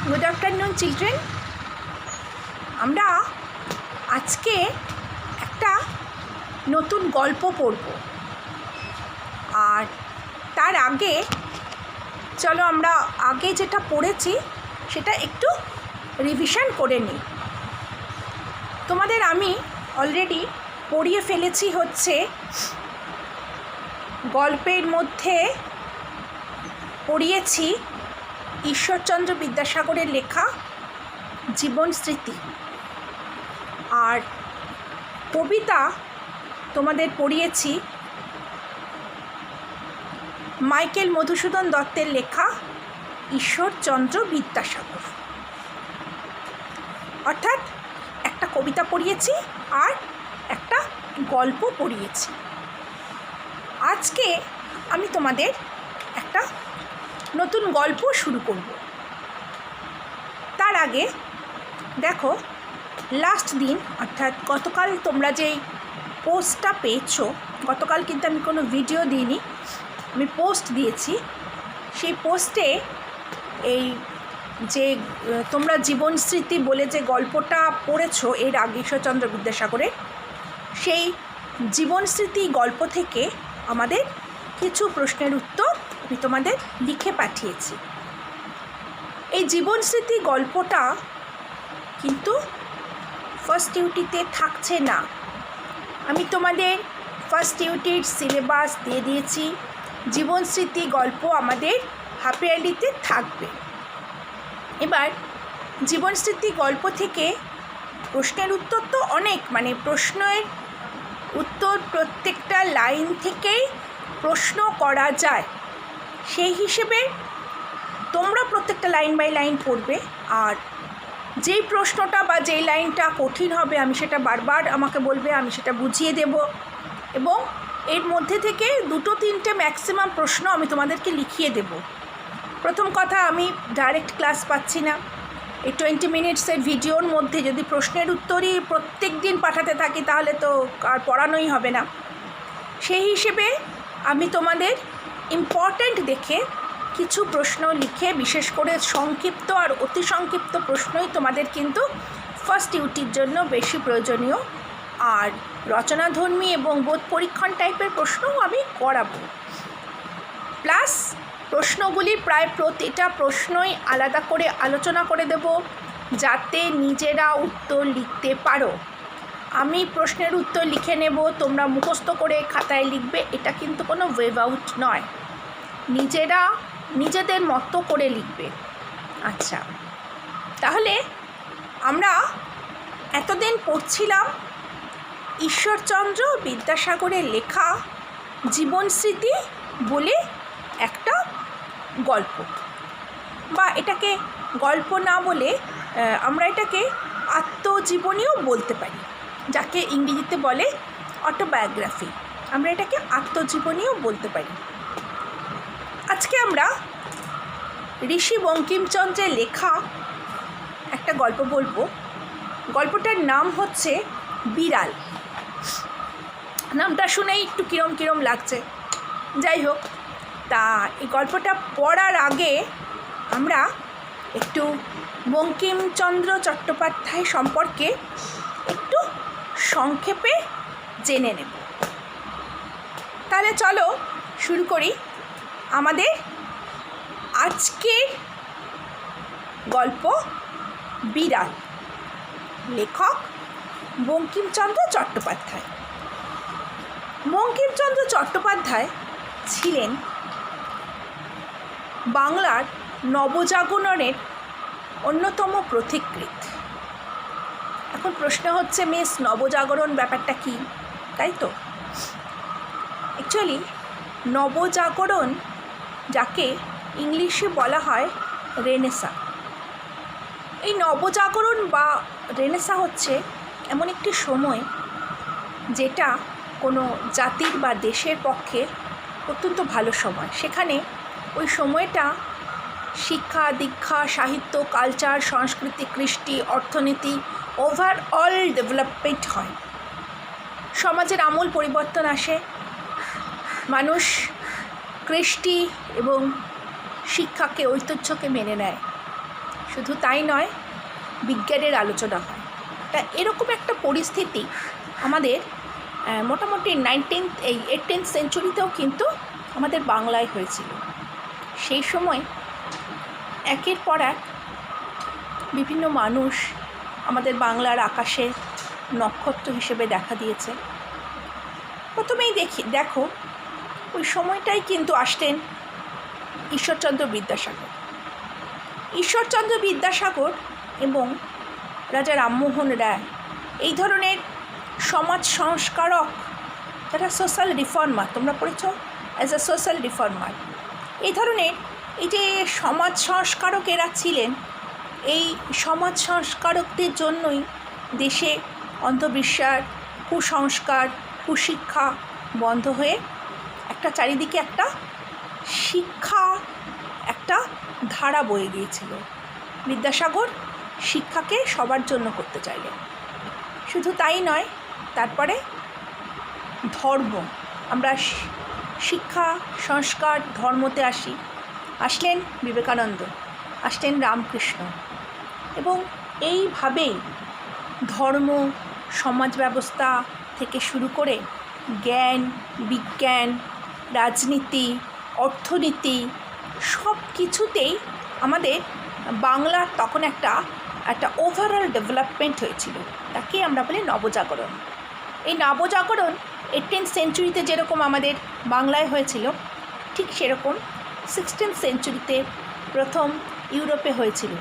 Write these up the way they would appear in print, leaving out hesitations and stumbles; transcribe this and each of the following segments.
Good afternoon children. আমরা আজকে একটা নতুন গল্প পড়ব, আর তার আগে চলো আমরা আগে যেটা পড়েছি সেটা একটু রিভিশন করে নিই। তোমাদের আমি অলরেডি পড়িয়ে ফেলেছি হচ্ছে গল্পের মধ্যে পড়িয়েছি ঈশ্বরচন্দ্র বিদ্যাসাগরের লেখা জীবন স্মৃতি, আর কবিতা তোমাদের পড়িয়েছি মাইকেল মধুসূদন দত্তের লেখা ঈশ্বরচন্দ্র বিদ্যাসাগর। অর্থাৎ একটা কবিতা পড়িয়েছি আর একটা গল্প পড়িয়েছি। আজকে আমি তোমাদের একটা নতুন গল্প শুরু করব। তার আগে দেখো, লাস্ট দিন অর্থাৎ গতকাল তোমরা যেই পোস্টটা পেয়েছো, গতকাল কিন্তু আমি কোনো ভিডিও দিইনি, আমি পোস্ট দিয়েছি। সেই পোস্টে এই যে তোমরা জীবন স্মৃতি বলে যে গল্পটা পড়েছো এর আগে ঈশ্বরচন্দ্র বিদ্যাসাগরের, সেই জীবন স্মৃতি গল্প থেকে আমাদের কিছু প্রশ্নের উত্তর আমি তোমাদের লিখে পাঠিয়েছি। এই জীবন স্মৃতি গল্পটা কিন্তু ফার্স্ট ইউটিতে থাকছে না। আমি তোমাদের ফার্স্ট ইউটির সিলেবাস দিয়ে দিয়েছি। জীবন স্মৃতি গল্প আমাদের হাফ ইয়ারলিতে থাকবে। এবার জীবন স্মৃতি গল্প থেকে প্রশ্নের উত্তর তো অনেক, মানে প্রশ্নের উত্তর প্রত্যেকটা লাইন থেকেই প্রশ্ন করা যায়। সেই হিসেবে তোমরা প্রত্যেকটা লাইন বাই লাইন পড়বে, আর যেই প্রশ্নটা বা যেই লাইনটা কঠিন হবে আমি সেটা বারবার আমাকে বলবে, আমি সেটা বুঝিয়ে দেব। এবং এর মধ্যে থেকে 2-3টে ম্যাক্সিমাম প্রশ্ন আমি তোমাদেরকে লিখিয়ে দেব। প্রথম কথা, আমি ডাইরেক্ট ক্লাস পাচ্ছি না। এই 20 মিনিটসের ভিডিওর মধ্যে যদি প্রশ্নের উত্তরই প্রত্যেক দিন পাঠাতে থাকি তাহলে তো আর পড়ানোই হবে না। সেই হিসেবে আমি তোমাদের ইম্পর্ট্যান্ট দেখে কিছু প্রশ্ন লিখে, বিশেষ করে সংক্ষিপ্ত আর অতি সংক্ষিপ্ত প্রশ্নই তোমাদের কিন্তু ফার্স্ট ইউটির জন্য বেশি প্রয়োজনীয়, আর রচনাধর্মী এবং বোধ পরীক্ষণ টাইপের প্রশ্নও আমি করাবো। প্লাস প্রশ্নগুলি প্রায় প্রতিটা প্রশ্নই আলাদা করে আলোচনা করে দেব, যাতে নিজেরা উত্তর লিখতে পারো। আমি প্রশ্নের উত্তর লিখে নেব, তোমরা মুখস্থ করে খাতায় লিখবে, এটা কিন্তু কোনো ওয়েভ আউট নয়, নিজেরা নিজেদের মতো করে লিখবে। আচ্ছা, তাহলে আমরা এতদিন পড়ছিলাম ঈশ্বরচন্দ্র বিদ্যাসাগরের লেখা জীবন স্মৃতি বলে একটা গল্প, বা এটাকে গল্প না বলে আমরা এটাকে আত্মজীবনীও বলতে পারি, যাকে ইংরেজিতে বলে অটোবায়োগ্রাফি। আমরা এটাকে আত্মজীবনীও বলতে পারি। আজকে আমরা ঋষি বঙ্কিমচন্দ্রের লেখা একটা গল্প বলবো। গল্পটার নাম হচ্ছে বিড়াল। নামটা শুনেই একটু কিরম কিরম লাগছে, যাই হোক। তা এই গল্পটা পড়ার আগে আমরা একটু বঙ্কিমচন্দ্র চট্টোপাধ্যায় সম্পর্কে একটু সংক্ষেপে জেনে নেব। তাহলে চলো শুরু করি আমাদের আজকের গল্প বিড়াল। লেখক বঙ্কিমচন্দ্র চট্টোপাধ্যায়। বঙ্কিমচন্দ্র চট্টোপাধ্যায় ছিলেন বাংলার নবজাগরণের অন্যতম পথিকৃৎ। এখন প্রশ্ন হচ্ছে, মিস নবজাগরণ ব্যাপারটা কি, তাই তো? অ্যাকচুয়ালি নবজাগরণ, যাকে ইংলিশে বলা হয় রেনেসাঁ, এই নবজাগরণ বা রেনেসাঁ হচ্ছে এমন একটি সময় যেটা কোনো জাতির বা দেশের পক্ষে অত্যন্ত ভালো সময়। সেখানে ওই সময়টা শিক্ষা দীক্ষা, সাহিত্য, কালচার, সংস্কৃতি, কৃষ্টি, অর্থনীতি, ওভারঅল ডেভেলপমেন্ট হয়। সমাজের আমূল পরিবর্তন আসে। মানুষ কৃষ্টি এবং শিক্ষাকে, ঐতিহ্যকে মেনে নেয়। শুধু তাই নয়, বিজ্ঞানের আলোচনা হয়। তা এরকম একটা পরিস্থিতি আমাদের মোটামুটি 18th সেঞ্চুরিতেও কিন্তু আমাদের বাংলায় হয়েছিল। সেই সময় একের পর এক বিভিন্ন মানুষ আমাদের বাংলার আকাশে নক্ষত্র হিসেবে দেখা দিয়েছে। প্রথমেই দেখো ওই সময়টাই কিন্তু আসতেন ঈশ্বরচন্দ্র বিদ্যাসাগর এবং রাজা রামমোহন রায়, এই ধরনের সমাজ সংস্কারক, যারা সোশ্যাল রিফর্মার, তোমরা পড়েছ অ্যাজ আ সোশ্যাল রিফর্মার, এই ধরনের এই যে সমাজ সংস্কারক এরা ছিলেন। এই সমাজ সংস্কারকদের জন্যই দেশে অন্ধবিশ্বাস, কুসংস্কার, কুশিক্ষা বন্ধ হয়ে একটা চারিদিকে একটা শিক্ষা একটা ধারা বয়ে গিয়েছিল। বিদ্যাসাগর শিক্ষাকে সবার জন্য করতে চাইলেন। শুধু তাই নয়, তারপরে ধর্ম, আমরা শিক্ষা, সংস্কার, ধর্মতে আসলেন বিবেকানন্দ, আসলেন রামকৃষ্ণ, এবং এইভাবেই ধর্ম, সমাজ ব্যবস্থা থেকে শুরু করে জ্ঞান, বিজ্ঞান, রাজনীতি, অর্থনীতি, সব কিছুতেই আমাদের বাংলার তখন একটা ওভারঅল ডেভেলপমেন্ট হয়েছিল। তাকে আমরা বলি নবজাগরণ। এই নবজাগরণ 18th সেঞ্চুরিতে যেরকম আমাদের বাংলায় হয়েছিল, ঠিক সেরকম 16th সেঞ্চুরিতে প্রথম ইউরোপে হয়েছিল।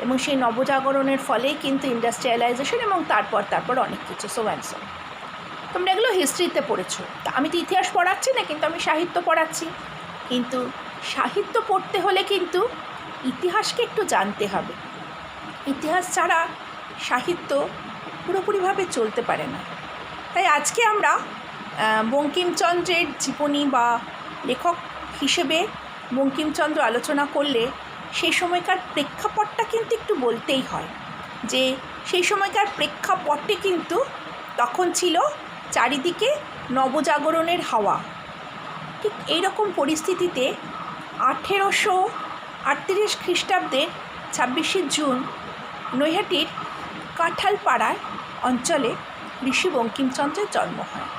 এবং সেই নবজাগরণের ফলেই কিন্তু ইন্ডাস্ট্রিয়ালাইজেশন এবং তারপর অনেক কিছু সো অ্যান্ড সো। তোমরা এগুলো হিস্ট্রিতে পড়েছো। তা আমি তো ইতিহাস পড়াচ্ছি না, কিন্তু আমি সাহিত্য পড়াচ্ছি। কিন্তু সাহিত্য পড়তে হলে কিন্তু ইতিহাসকে একটু জানতে হবে। ইতিহাস ছাড়া সাহিত্য পুরোপুরিভাবে চলতে পারে না। তাই আজকে আমরা বঙ্কিমচন্দ্রের জীবনী বা লেখক হিসেবে বঙ্কিমচন্দ্র আলোচনা করলে সেই সময়কার প্রেক্ষাপটটা কিন্তু একটু বলতেই হয়, যে সেই সময়কার প্রেক্ষাপটে কিন্তু তখন ছিল চারিদিকে নবজাগরণের হাওয়া। ঠিক এইরকম পরিস্থিতিতে 1838 খ্রিস্টাব্দের 26শে জুন নৈহাটির কাঁঠালপাড়ার অঞ্চলে ঋষি বঙ্কিমচন্দ্রের জন্ম হয়।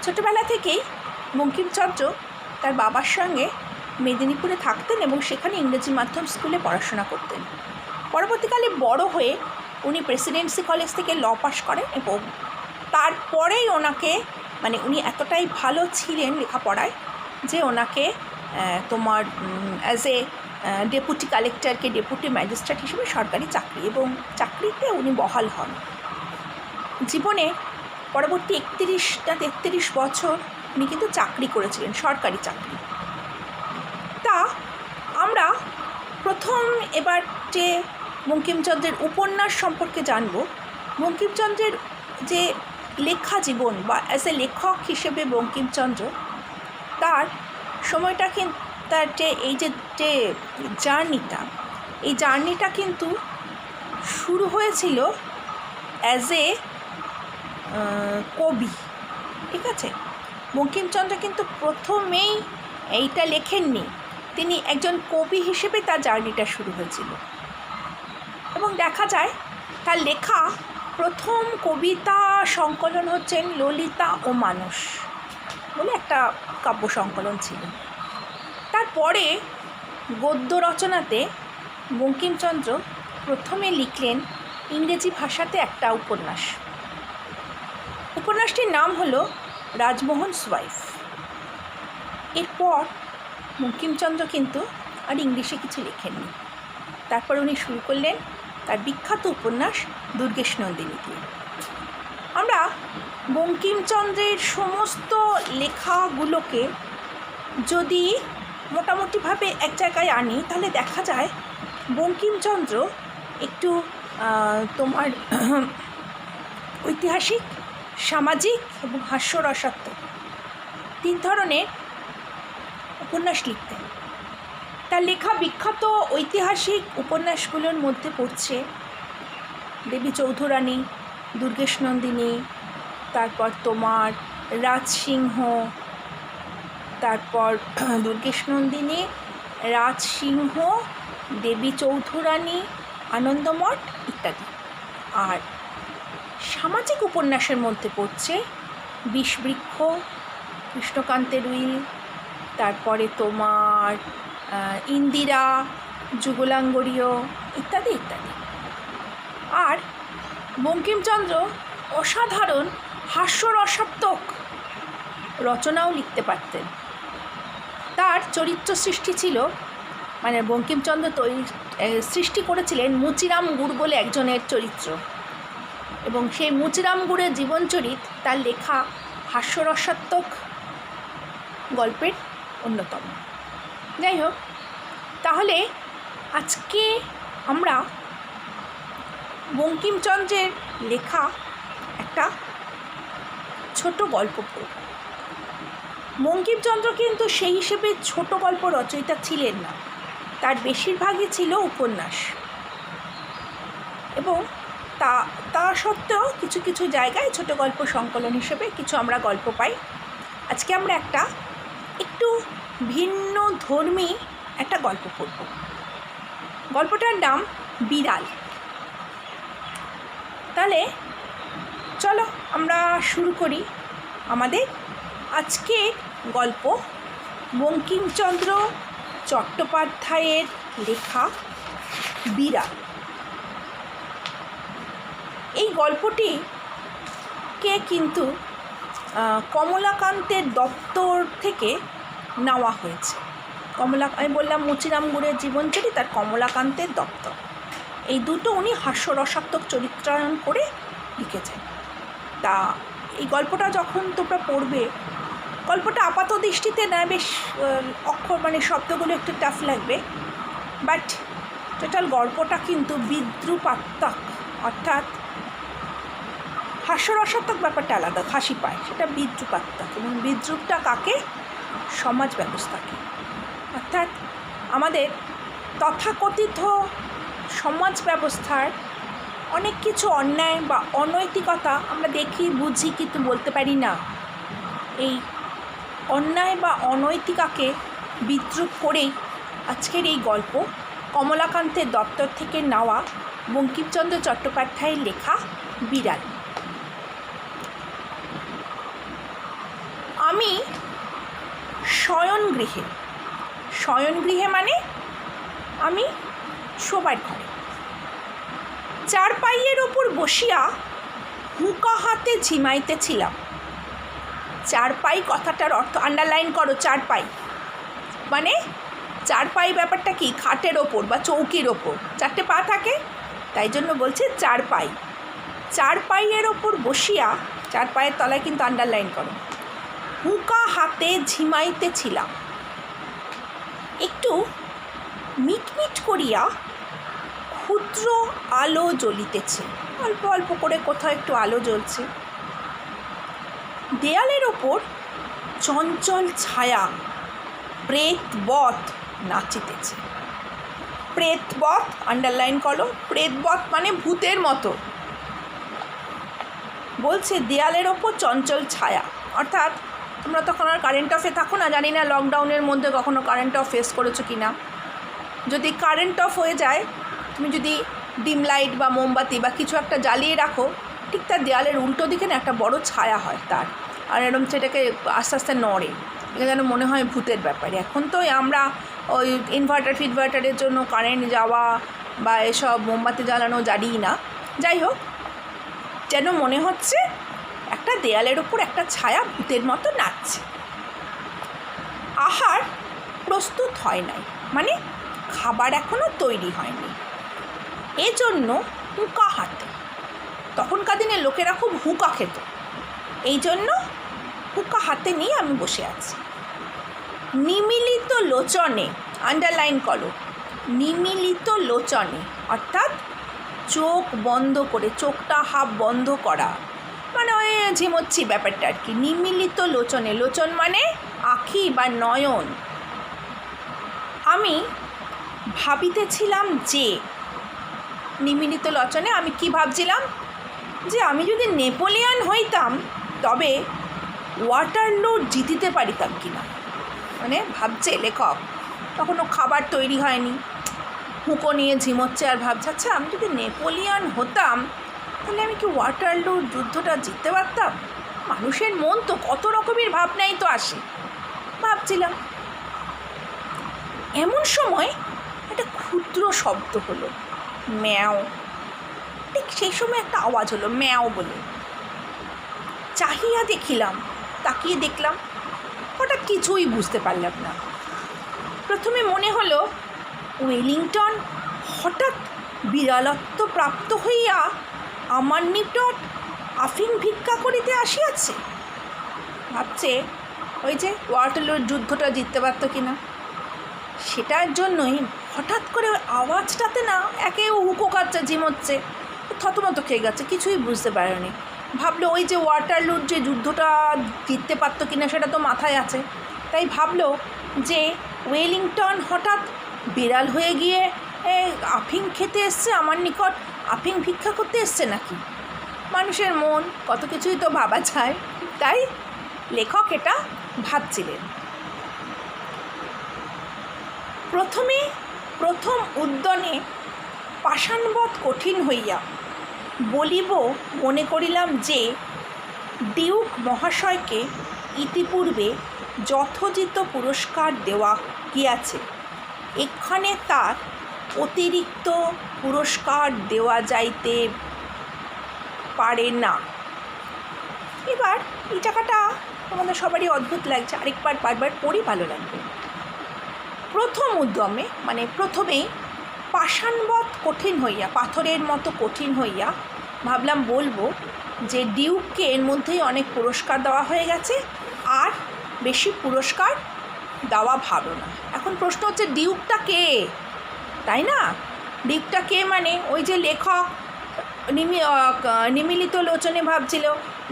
ছোটোবেলা থেকেই বঙ্কিমচন্দ্র তার বাবার সঙ্গে মেদিনীপুরে থাকতেন এবং সেখানে ইংরেজি মাধ্যম স্কুলে পড়াশোনা করতেন। পরবর্তীকালে বড় হয়ে উনি প্রেসিডেন্সি কলেজ থেকে ল পাস করেন এবং তারপরেই ওনাকে উনি এতটাই ভালো ছিলেন লেখাপড়ায় যে ওনাকে অ্যাজ এ ডেপুটি কালেক্টরকে ডেপুটি ম্যাজিস্ট্রেট হিসেবে সরকারি চাকরি, এবং চাকরিতে উনি বহাল হন। জীবনে পরবর্তী 31 বছর উনি কিন্তু চাকরি করেছিলেন, সরকারি চাকরি। তা আমরা প্রথম এবার যে বঙ্কিমচন্দ্রের উপন্যাস সম্পর্কে জানব। বঙ্কিমচন্দ্রের যে লেখা জীবন বা অ্যাজ এ লেখক হিসেবে বঙ্কিমচন্দ্র, তার সময়টা কিন্তু তার এই যে জার্নিটা কিন্তু শুরু হয়েছিল অ্যাজ এ কবি। ঠিক আছে, বঙ্কিমচন্দ্র কিন্তু প্রথমেই এইটা লেখেননি, তিনি একজন কবি হিসেবে তার জার্নিটা শুরু হয়েছিল। এবং দেখা যায় তার লেখা প্রথম কবিতা সংকলন হচ্ছেন ললিতা ও মানস বলে একটা কাব্য সংকলন ছিল। তারপরে গদ্য রচনাতে বঙ্কিমচন্দ্র প্রথমে লিখলেন ইংরেজি ভাষাতে একটা উপন্যাসটির নাম হলো রাজমোহনস ওয়াইফ। এরপর বঙ্কিমচন্দ্র কিন্তু আর ইংলিশে কিছু লেখেননি। তারপর উনি শুরু করলেন তার বিখ্যাত উপন্যাস দুর্গেশনন্দিনী দিয়ে। আমরা বঙ্কিমচন্দ্রের সমস্ত লেখাগুলোকে যদি মোটামুটিভাবে এক জায়গায় আনি, তাহলে দেখা যায় বঙ্কিমচন্দ্র একটু ঐতিহাসিক, সামাজিক এবং হাস্যরসাত্মক 3 ধরনের উপন্যাস লিখতেন। তার লেখা বিখ্যাত ঐতিহাসিক উপন্যাসগুলোর মধ্যে পড়ছে দেবী চৌধুরানী, দুর্গেশনন্দিনী, তারপর রাজসিংহ, তারপর দুর্গেশনন্দিনী, রাজসিংহ, দেবী চৌধুরানী, আনন্দমঠ ইত্যাদি। আর সামাজিক উপন্যাসের মধ্যে পড়ছে বিষবৃক্ষ, কৃষ্ণকান্তের উইল, তারপরে তোমার ইন্দিরা, যুগলাঙ্গরীয় ইত্যাদি ইত্যাদি। আর বঙ্কিমচন্দ্র অসাধারণ হাস্যরসাত্মক রচনাও লিখতে পারতেন। তার চরিত্র সৃষ্টি ছিল, মানে বঙ্কিমচন্দ্র সৃষ্টি করেছিলেন মুচিরাম গুড় বলে একজনের চরিত্র, এবং সেই মুচিরাম গুড়ের জীবনচরিত তার লেখা হাস্যরসাত্মক গল্পের অন্যতম। যাই হোক, তাহলে আজকে আমরা বঙ্কিমচন্দ্রের লেখা একটা ছোট গল্প পড়ব। বঙ্কিমচন্দ্র কিন্তু সেই হিসেবে ছোট গল্প রচয়িতা ছিলেন না, তার বেশিরভাগই ছিল উপন্যাস, এবং তা সত্ত্বেও কিছু কিছু জায়গায় ছোট গল্প সংকলন হিসেবে কিছু আমরা গল্প পাই। আজকে আমরা একটু ভিন্ন ধর্মী একটা গল্প পড়ব। গল্পটার নাম বিড়াল। তাহলে চলো আমরা শুরু করি আমাদের আজকের গল্প, বঙ্কিমচন্দ্র চট্টোপাধ্যায়ের লেখা বিড়াল। এই গল্পটিকে কিন্তু কমলাকান্তের দপ্তর থেকে নেওয়া হয়েছে। আমি বললাম মুচিরাম গুড়ের জীবনচরিত আর কমলাকান্তের দপ্তর, এই দুটো উনি হাস্যরসাত্মক চরিত্রায়ন করে লিখেছেন। তা এই গল্পটা যখন তোমরা পড়বে, গল্পটা আপাত দৃষ্টিতে না বেশ মানে শব্দগুলো একটু টাফ লাগবে, বাট টোটাল গল্পটা কিন্তু বিদ্রুপাত্মক, অর্থাৎ হাস্যরসাত্মক ব্যাপারটা আলাদা, হাসি পায়, সেটা বিদ্রুপাত্মক। এবং বিদ্রুপটা কাকে? সমাজ ব্যবস্থাকে, অর্থাৎ আমাদের তথাকথিত সমাজ ব্যবস্থার অনেক কিছু অন্যায় বা অনৈতিকতা আমরা দেখি, বুঝি, কিন্তু বলতে পারি না। এই অন্যায় বা অনৈতিকাকে বিদ্রুপ করেই আজকের এই গল্প, কমলাকান্তের দপ্তর থেকে নেওয়া বঙ্কিমচন্দ্র চট্টোপাধ্যায়ের লেখা বিড়াল। আমি শয়নগৃহে মানে আমি শোবার ঘরে চারপাইয়ের ওপর বসিয়া হুঁকা হাতে ঝিমাইতেছিলাম। চারপাই কথাটার অর্থ আন্ডারলাইন করো। চারপাই মানে চারপাই ব্যাপারটা কি? খাটের ওপর বা চৌকির ওপর চারটে পা থাকে, তাই জন্য বলছে চারপাই। চারপাইয়ের ওপর বসিয়া, চার পায়ের তলায় কিন্তু আন্ডারলাইন করো, হুঁকা হাতে ঝিমাইতেছিলাম। একটু মিটমিট করিয়া ক্ষুদ্র আলো জ্বলিতেছে, অল্প অল্প করে কোথাও একটু আলো জ্বলছে। দেয়ালের ওপর চঞ্চল ছায়া প্রেতবৎ নাচিতেছে। প্রেতবৎ আন্ডারলাইন করো। প্রেতবৎ মানে ভূতের মতো। বলছে দেয়ালের ওপর চঞ্চল ছায়া, অর্থাৎ তোমরা তখন আর কারেন্ট অফে থাকো না, জানি না লকডাউনের মধ্যে কখনো কারেন্ট অফ ফেস করেছো কি না। যদি কারেন্ট অফ হয়ে যায়, তুমি যদি ডিম লাইট বা মোমবাতি বা কিছু একটা জ্বালিয়ে রাখো, ঠিক তার দেয়ালের উল্টো দিকে না একটা বড় ছায়া হয় তার, আর এরকম সেটাকে আস্তে আস্তে নড়ে, এটা যেন মনে হয় ভূতের ব্যাপারে। এখন তো আমরা ওই ইনভার্টারের জন্য কারেন্ট যাওয়া বা এসব মোমবাতি জ্বালানো জানিই না। যাই হোক, যেন মনে হচ্ছে একটা দেয়ালের ওপর একটা ছায়া ভূতের মতো নাচছে। আহার প্রস্তুত হয় নাই, মানে খাবার এখনও তৈরি হয়নি, এজন্য হুঁকা হাতে। তখনকার দিনে লোকেরা খুব হুঁকা খেত, এই জন্য হুঁকা হাতে নিয়ে আমি বসে আছি। নিমিলিত লোচনে, আন্ডারলাইন করো, নিমিলিত লোচনে অর্থাৎ চোখ বন্ধ করে, চোখটা হাফ বন্ধ করা, মানে ওই ঝিমোচ্ছি ব্যাপারটা আর কি। নিমিলিত লোচনে, লোচন মানে আখি বা নয়ন। আমি ভাবিতেছিলাম যে, নিমিলিত লোচনে আমি কি ভাবছিলাম? যে আমি যদি নেপোলিয়ান হইতাম তবে ওয়াটারলু জিতিতে পারিতাম কিনা। মানে ভাবছে লেখক, তখনও খাবার তৈরি হয়নি, হুঁকো নিয়ে ঝিমোচ্ছে আর ভাবছে, আচ্ছা আমি যদি নেপোলিয়ান হতাম তাহলে আমি কি ওয়াটারলুর যুদ্ধটা জিততে পারতাম? মানুষের মন তো কত রকমের ভাবনাই তো আসে। ভাবছিলাম, এমন সময় একটা ক্ষুদ্র শব্দ হলো, ম্যাও। ঠিক সেই সময় একটা আওয়াজ হলো, ম্যাও বলে। চাহিয়া দেখিলাম, তাকিয়ে দেখলাম, হঠাৎ কিছুই বুঝতে পারলাম না। প্রথমে মনে হলো ওয়েলিংটন হঠাৎ বিড়ালত্ব প্রাপ্ত হইয়া আমার নিকট আফিং ভিক্ষা করিতে আসিয়াছে। ভাবছে ওই যে ওয়াটারলুর যুদ্ধটা জিততে পারতো কিনা, সেটার জন্যই হঠাৎ করে আওয়াজটাতে না একে হুকো খাচ্ছে, ঝিমোচ্ছে, থতমত খেয়ে গেছে, কিছুই বুঝতে পারেনি। ভাবলো ওই যে ওয়াটারলুর যে যুদ্ধটা জিততে পারতো কিনা সেটা তো মাথায় আছে, তাই ভাবলো যে ওয়েলিংটন হঠাৎ বিড়াল হয়ে গিয়ে আফিং খেতে এসছে, আমার নিকট আফিং ভিক্ষা করতে এসছে নাকি। মানুষের মন কত কিছুই তো ভাবা যায়, তাই লেখক এটা ভাবছিলেন। প্রথম উদ্যনে পাষাণবৎ কঠিন হইয়া বলিব মনে করিলাম যে ডিউক মহাশয়কে ইতিপূর্বে যথোচিত পুরস্কার দেওয়া গিয়াছে, এখানে তার অতিরিক্ত পুরস্কার দেওয়া যাইতে পারে না। এবার এই জায়গাটা তোমাদের সবারই অদ্ভুত লাগছে, আরেকবার বারবার পড়ি, ভালো লাগবে। প্রথম উদ্যমে মানে প্রথমেই পাষাণবৎ কঠিন হইয়া, পাথরের মতো কঠিন হইয়া ভাবলাম বলবো যে ডিউককে এর মধ্যেই অনেক পুরস্কার দেওয়া হয়ে গেছে, আর বেশি পুরস্কার দেওয়া ভালো না। এখন প্রশ্ন হচ্ছে ডিউকটা কে, তাই না? ডিউকটা কে মানে ওই যে লেখক নিমিলিত লোচনে ভাবছিল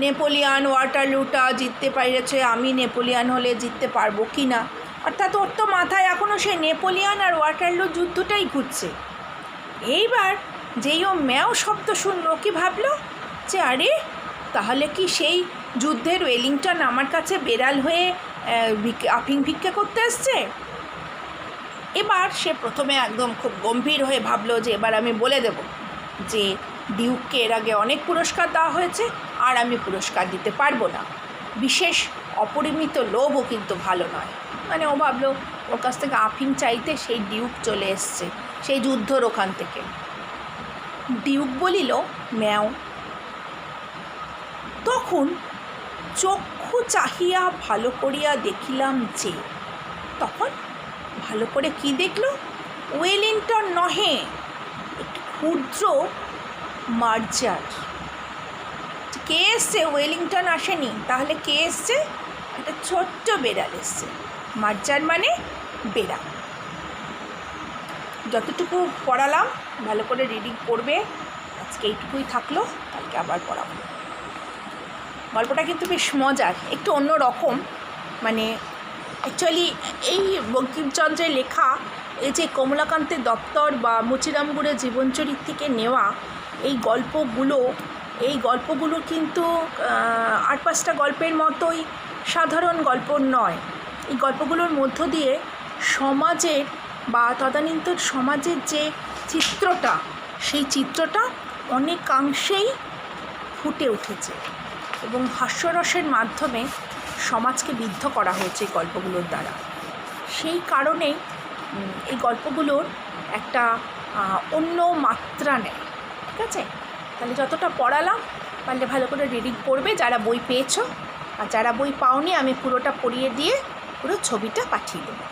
নেপোলিয়ান ওয়াটারলুটা জিততে পেরেছে, আমি নেপোলিয়ান হলে জিততে পারবো কি না। অর্থাৎ ওর তো মাথায় এখনও সেই নেপোলিয়ান আর ওয়াটারলু যুদ্ধটাই ঘুরছে। এইবার যেই ও ম্যাও শব্দ শুনলো, কি ভাবলো যে আরে তাহলে কি সেই যুদ্ধের ওয়েলিংটন আমার কাছে বেড়াল হয়ে আফিং ভিক্ষা করতে এসছে। এবার সে প্রথমে একদম খুব গম্ভীর হয়ে ভাবলো যে এবার আমি বলে দেব যে ডিউককে এর আগে অনেক পুরস্কার দেওয়া হয়েছে, আর আমি পুরস্কার দিতে পারবো না। বিশেষ অপরিমিত লোভও কিন্তু ভালো নয়। মানে ও ভাবলো ওর কাছ থেকে আফিং চাইতে সেই ডিউক চলে এসছে সেই যুদ্ধর ওখান থেকে। ডিউক বলিল, ম্যাও। তখন চক্ষু চাহিয়া ভালো করিয়া দেখিলাম যে, তখন ভালো করে কি দেখল, ওয়েলিংটন নহে, একটি ক্ষুদ্র মার্জার। কে এসছে? ওয়েলিংটন আসেনি, তাহলে কে এসছে? একটা ছোট্ট বেড়াল এসছে। মার্জার মানে বেড়াল। যতটুকু পড়ালাম ভালো করে রিডিং করবে। আজকে এইটুকুই থাকলো, কালকে আবার পড়াবো। গল্পটা কিন্তু বেশ মজার, একটু অন্য রকম। মানে অ্যাকচুয়ালি এই বঙ্কিমচন্দ্রের লেখা এই যে কমলাকান্তের দপ্তর বা মুচিরাম গুড়ের জীবনচরিত থেকে নেওয়া এই গল্পগুলো কিন্তু 8-5টা গল্পের মতোই সাধারণ গল্প নয়। এই গল্পগুলোর মধ্য দিয়ে সমাজের বা তদানীন্তন সমাজের যে চিত্রটা, সেই চিত্রটা অনেকাংশেই ফুটে উঠেছে এবং হাস্যরসের মাধ্যমে সমাজকে বিদ্ধ করা হয়েছে এই গল্পগুলোর দ্বারা। সেই কারণেই এই গল্পগুলোর একটা অন্য মাত্রা নেয়। ঠিক আছে, তাহলে যতটা পড়ালাম পারলে ভালো করে রিডিং করবে যারা বই পেয়েছো, আর যারা বই পাওনি আমি পুরোটা পড়িয়ে দিয়ে পুরো ছবিটা পাঠিয়ে দেবো।